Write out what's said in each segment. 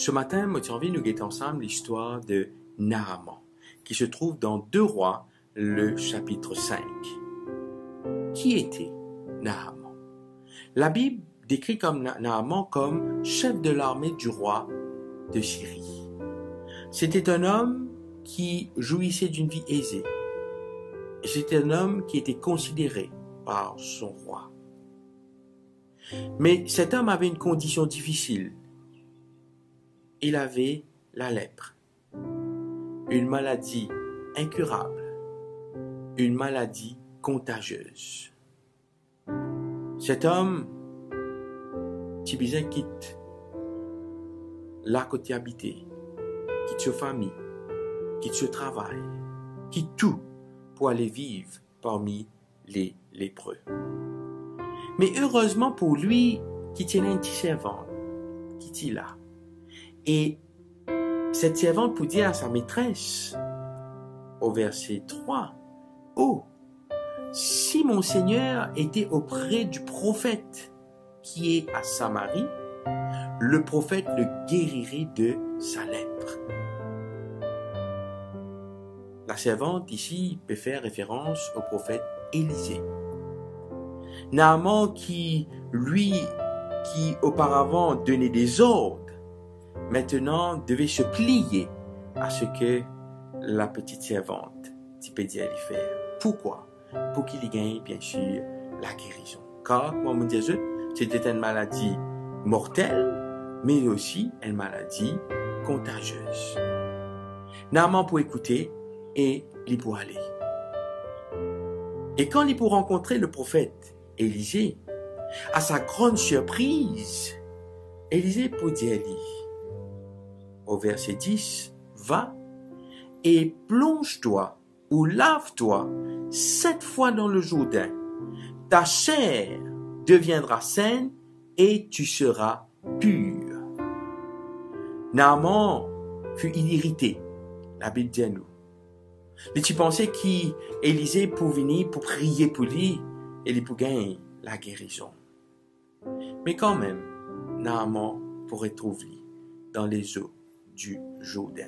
Ce matin, moi, j'ai envie de nous guetter ensemble l'histoire de Naaman, qui se trouve dans 2 Rois, le chapitre 5. Qui était Naaman? La Bible décrit comme Naaman comme chef de l'armée du roi de Syrie. C'était un homme qui jouissait d'une vie aisée. Et c'était un homme qui était considéré par son roi. Mais cet homme avait une condition difficile. Il avait la lèpre, une maladie incurable, une maladie contagieuse. Cet homme, Tibizin, quitte là côté habité, quitte sa famille, quitte ce travail, quitte tout pour aller vivre parmi les lépreux. Mais heureusement pour lui, qui tenait une petite servante, qui était là. Et cette servante pour dire à sa maîtresse, au verset 3, « Oh, si mon Seigneur était auprès du prophète qui est à Samarie, le prophète le guérirait de sa lèpre. » La servante ici peut faire référence au prophète Élisée. Naaman qui auparavant donnait des ordres, maintenant devait se plier à ce que la petite servante peut dire lui faire. Pourquoi? Pour qu'il y gagne bien sûr la guérison. Car, comme on dit, c'était une maladie mortelle, mais aussi une maladie contagieuse. Naaman pour écouter et il pour aller. Et quand il pour rencontrer le prophète Élisée, à sa grande surprise, Élisée pour dire lui, au verset 10, « Va et plonge-toi ou lave-toi 7 fois dans le Jourdain. Ta chair deviendra saine et tu seras pur. » Naaman fut irrité, la Bible dit à nous. Mais tu pensais qu'Élisée pour venir pour prier pour lui et lui pour gagner la guérison. Mais quand même, Naaman pourrait trouver dans les eaux du Jourdain.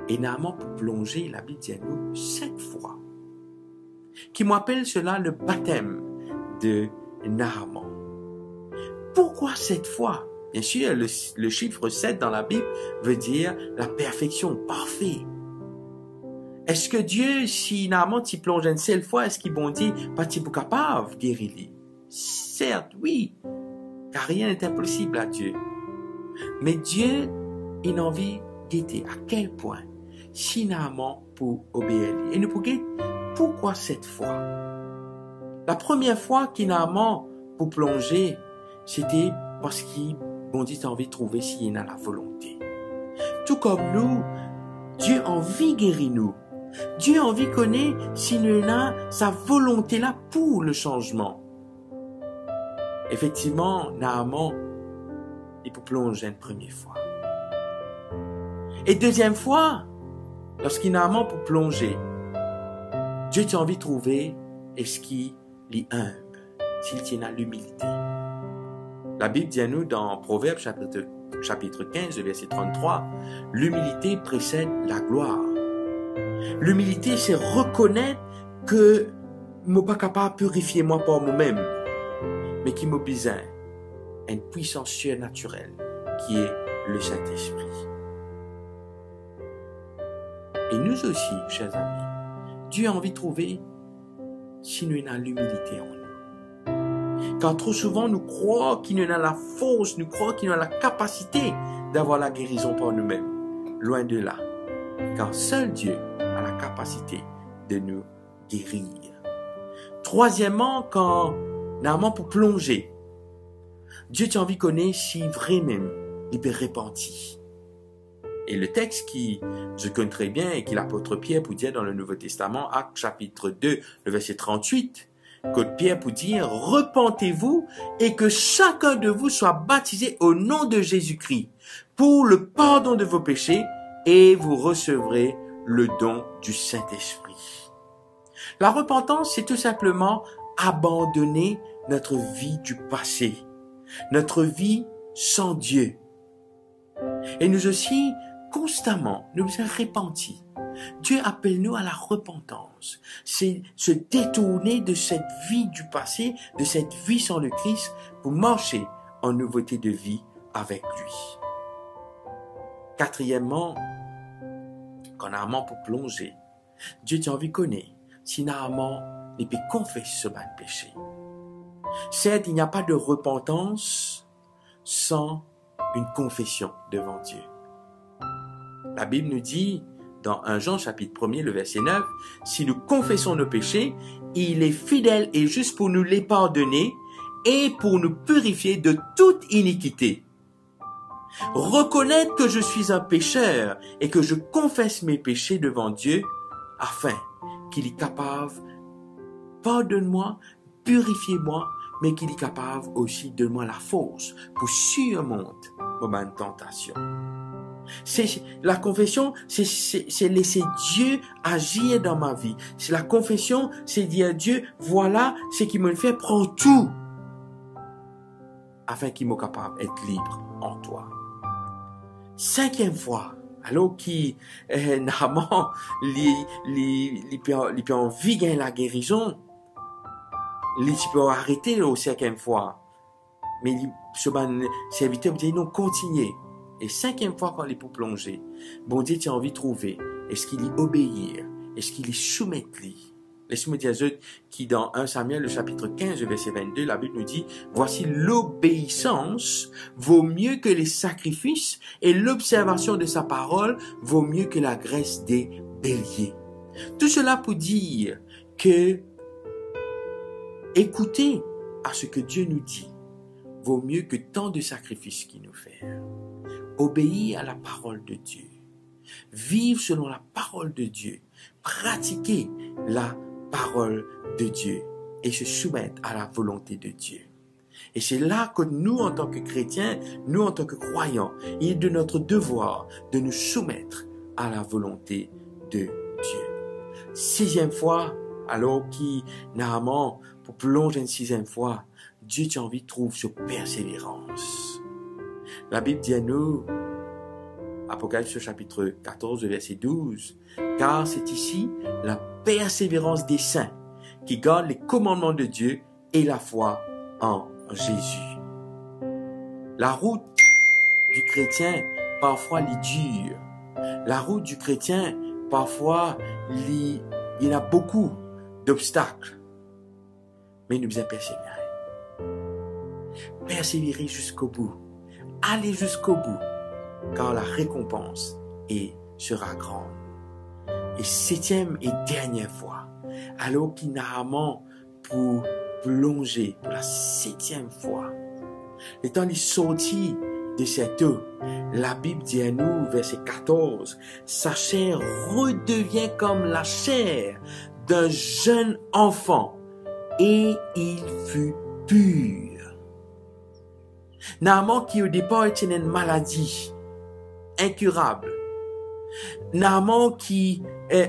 Et Naaman pour plonger, la Bible dit à nous 7 fois. Qui m'appelle cela le baptême de Naaman. Pourquoi 7 fois? Bien sûr, le chiffre 7 dans la Bible veut dire la perfection, parfait. Est-ce que Dieu, si Naaman t'y plonge une seule fois, est-ce qu'il bon dit, pas t'y pour capable guérir lui? Certes, oui, car rien n'est impossible à Dieu. Mais Dieu, il a envie de guetter à quel point, si Naaman pour obéir lui. Et nous pour guetter, pourquoi 7 fois? La première fois qu'il Naaman pour plonger, c'était parce qu'il bon dit envie de trouver s'il a la volonté. Tout comme nous, Dieu a envie de guérir nous. Dieu a envie de connaître si nous a sa volonté là pour le changement. Effectivement, Naaman, il peut plonger une première fois. Et deuxième fois, lorsqu'il Naaman pour plonger, Dieu a envie de trouver est-ce qu'il est humble, s'il tient à l'humilité. La Bible dit à nous dans Proverbes chapitre 15, verset 33, « L'humilité précède la gloire. » L'humilité, c'est reconnaître que je ne suis pas capable de purifier moi par moi-même, mais qui m'a besoin d'une puissance surnaturelle qui est le Saint-Esprit. Et nous aussi, chers amis, Dieu a envie de trouver si nous avons l'humilité en nous. Car trop souvent, nous croyons qu'il nous a la force, nous croyons qu'il nous a la capacité d'avoir la guérison par nous-mêmes. Loin de là. Car seul Dieu a la capacité de nous guérir. Troisièmement, quand Naaman pour plonger, Dieu t'a envie de connaître si vraiment il peut repentir. Et le texte qui je connais très bien et que l'apôtre Pierre pour dire dans le Nouveau Testament, Actes chapitre 2, le verset 38, que Pierre pour dire, repentez-vous et que chacun de vous soit baptisé au nom de Jésus-Christ pour le pardon de vos péchés et vous recevrez le don du Saint-Esprit. La repentance, c'est tout simplement abandonner notre vie du passé, notre vie sans Dieu, Et nous aussi, constamment, nous sommes repentis. Dieu appelle nous à la repentance. C'est se détourner de cette vie du passé, de cette vie sans le Christ, pour marcher en nouveauté de vie avec lui. Quatrièmement, quand Naaman pour plonger, Dieu t'a envie de connaître si Naaman ne peut confesser ce bas de péché. Certes, il n'y a pas de repentance sans une confession devant Dieu. La Bible nous dit, dans 1 Jean chapitre 1er, le verset 9, si nous confessons nos péchés, il est fidèle et juste pour nous les pardonner et pour nous purifier de toute iniquité. Reconnaître que je suis un pécheur et que je confesse mes péchés devant Dieu afin qu'il est capable, pardonne-moi, purifiez-moi, mais qu'il est capable aussi de moi la force pour surmonter ma tentation. La confession, c'est laisser Dieu agir dans ma vie. C'est la confession, c'est dire à Dieu, voilà ce qui me fait, prends tout, afin qu'il me capable d'être libre en toi. Cinquième fois, alors qui Naaman il peut envie gagner la guérison, il peut arrêter au cinquième fois, mais ce serviteur me dit non, continuez. Et cinquième fois quand il est pour plonger, bon Dieu, tu as envie de trouver, est-ce qu'il y obéir, est-ce qu'il y soumettre lui. Laisse-moi dire qui dans 1 Samuel, le chapitre 15, le verset 22, la Bible nous dit, voici l'obéissance vaut mieux que les sacrifices et l'observation de sa parole vaut mieux que la graisse des béliers. Tout cela pour dire que écouter à ce que Dieu nous dit vaut mieux que tant de sacrifices qu'il nous fait. Obéir à la parole de Dieu, vivre selon la parole de Dieu, pratiquer la parole de Dieu et se soumettre à la volonté de Dieu. Et c'est là que nous, en tant que chrétiens, nous, en tant que croyants, il est de notre devoir de nous soumettre à la volonté de Dieu. Sixième fois, alors qui, Naaman, pour plonger une sixième fois, Dieu t'a envie de trouver sur persévérance. La Bible dit à nous, Apocalypse chapitre 14, verset 12, car c'est ici la persévérance des saints qui gardent les commandements de Dieu et la foi en Jésus. La route du chrétien, parfois, est dure. La route du chrétien, parfois, il y a beaucoup d'obstacles. Mais nous devons persévérer. Persévérer jusqu'au bout. Aller jusqu'au bout, car la récompense sera grande. Et septième et dernière fois, alors qu'il Naaman pour plonger pour la septième fois, le temps il sortit de cette eau, la Bible dit à nous, verset 14, sa chair redevient comme la chair d'un jeune enfant, et il fut pur. Naaman qui au départ était une maladie incurable. Naaman qui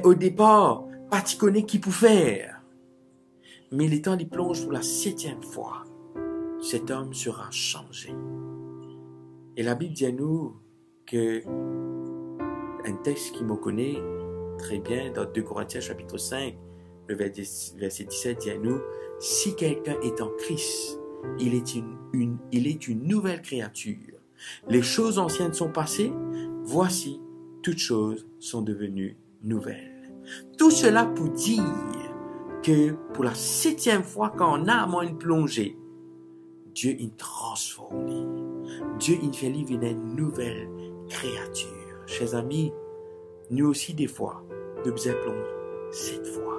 au départ pas connaît qui pour faire. Mais le temps il plonge pour la septième fois. Cet homme sera changé. Et la Bible dit à nous que un texte qui me connaît très bien dans 2 Corinthiens chapitre 5, le verset 17 dit à nous, si quelqu'un est en Christ, il est une nouvelle créature. Les choses anciennes sont passées, voici, toutes choses sont devenues nouvelles. Tout cela pour dire que pour la septième fois quand on a une plongée, Dieu il transforme. Dieu il fait vivre une nouvelle créature. Chers amis, nous aussi des fois, nous devons plonger cette fois.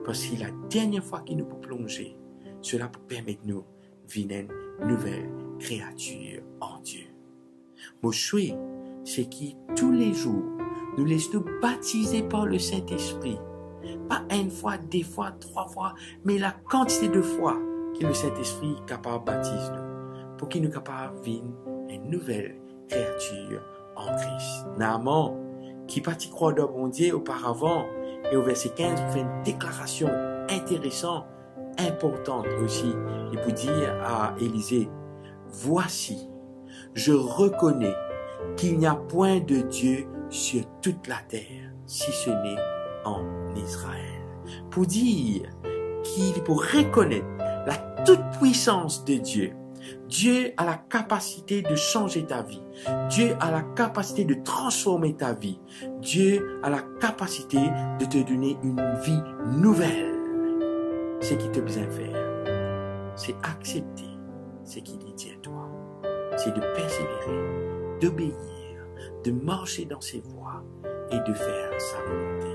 Parce que la dernière fois qu'il nous peut plonger, cela peut permettre nous de vivre une nouvelle créature en Dieu. Mon souhait, c'est qui tous les jours, nous laissons nous baptiser par le Saint-Esprit. Pas une fois, deux fois, trois fois, mais la quantité de fois que le Saint-Esprit est capable de baptiser nous, pour qu'il nous capable de vivre une nouvelle créature en Christ. Naaman, qui partit croire dans bon Dieu auparavant, et au verset 15, il fait une déclaration intéressante, importante aussi. Il peut dire à Élisée, voici, je reconnais qu'il n'y a point de Dieu sur toute la terre, si ce n'est en Israël. Pour dire pour reconnaître la toute-puissance de Dieu. Dieu a la capacité de changer ta vie. Dieu a la capacité de transformer ta vie. Dieu a la capacité de te donner une vie nouvelle. Ce qui te besoin faire, c'est accepter ce qu'il dit à toi. C'est de persévérer, d'obéir, de marcher dans ses voies et de faire sa volonté.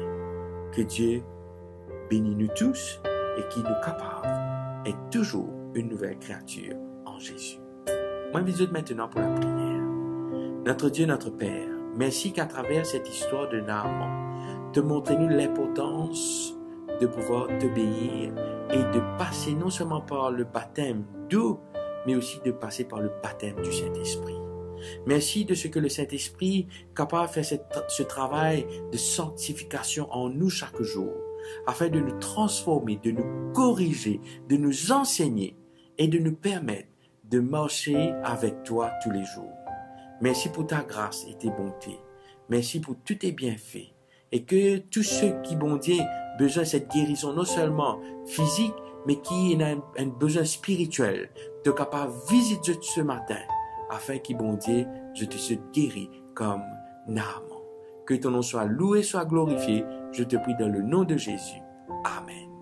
Que Dieu bénisse nous tous et qu'il nous capable est toujours une nouvelle créature en Jésus. Moi, je visite maintenant pour la prière. Notre Dieu, notre Père, merci qu'à travers cette histoire de Naaman, te montrez-nous l'importance de pouvoir t'obéir et de passer non seulement par le baptême d'eau, mais aussi de passer par le baptême du Saint-Esprit. Merci de ce que le Saint-Esprit est capable de faire ce travail de sanctification en nous chaque jour, afin de nous transformer, de nous corriger, de nous enseigner et de nous permettre de marcher avec toi tous les jours. Merci pour ta grâce et tes bontés. Merci pour tous tes bienfaits. Et que tous ceux qui, bon Dieu, besoin de cette guérison, non seulement physique, mais qui ont un besoin spirituel, de capable visiter ce matin, afin que, bon Dieu, je te sois guéri comme Naaman. Que ton nom soit loué, soit glorifié. Je te prie dans le nom de Jésus. Amen.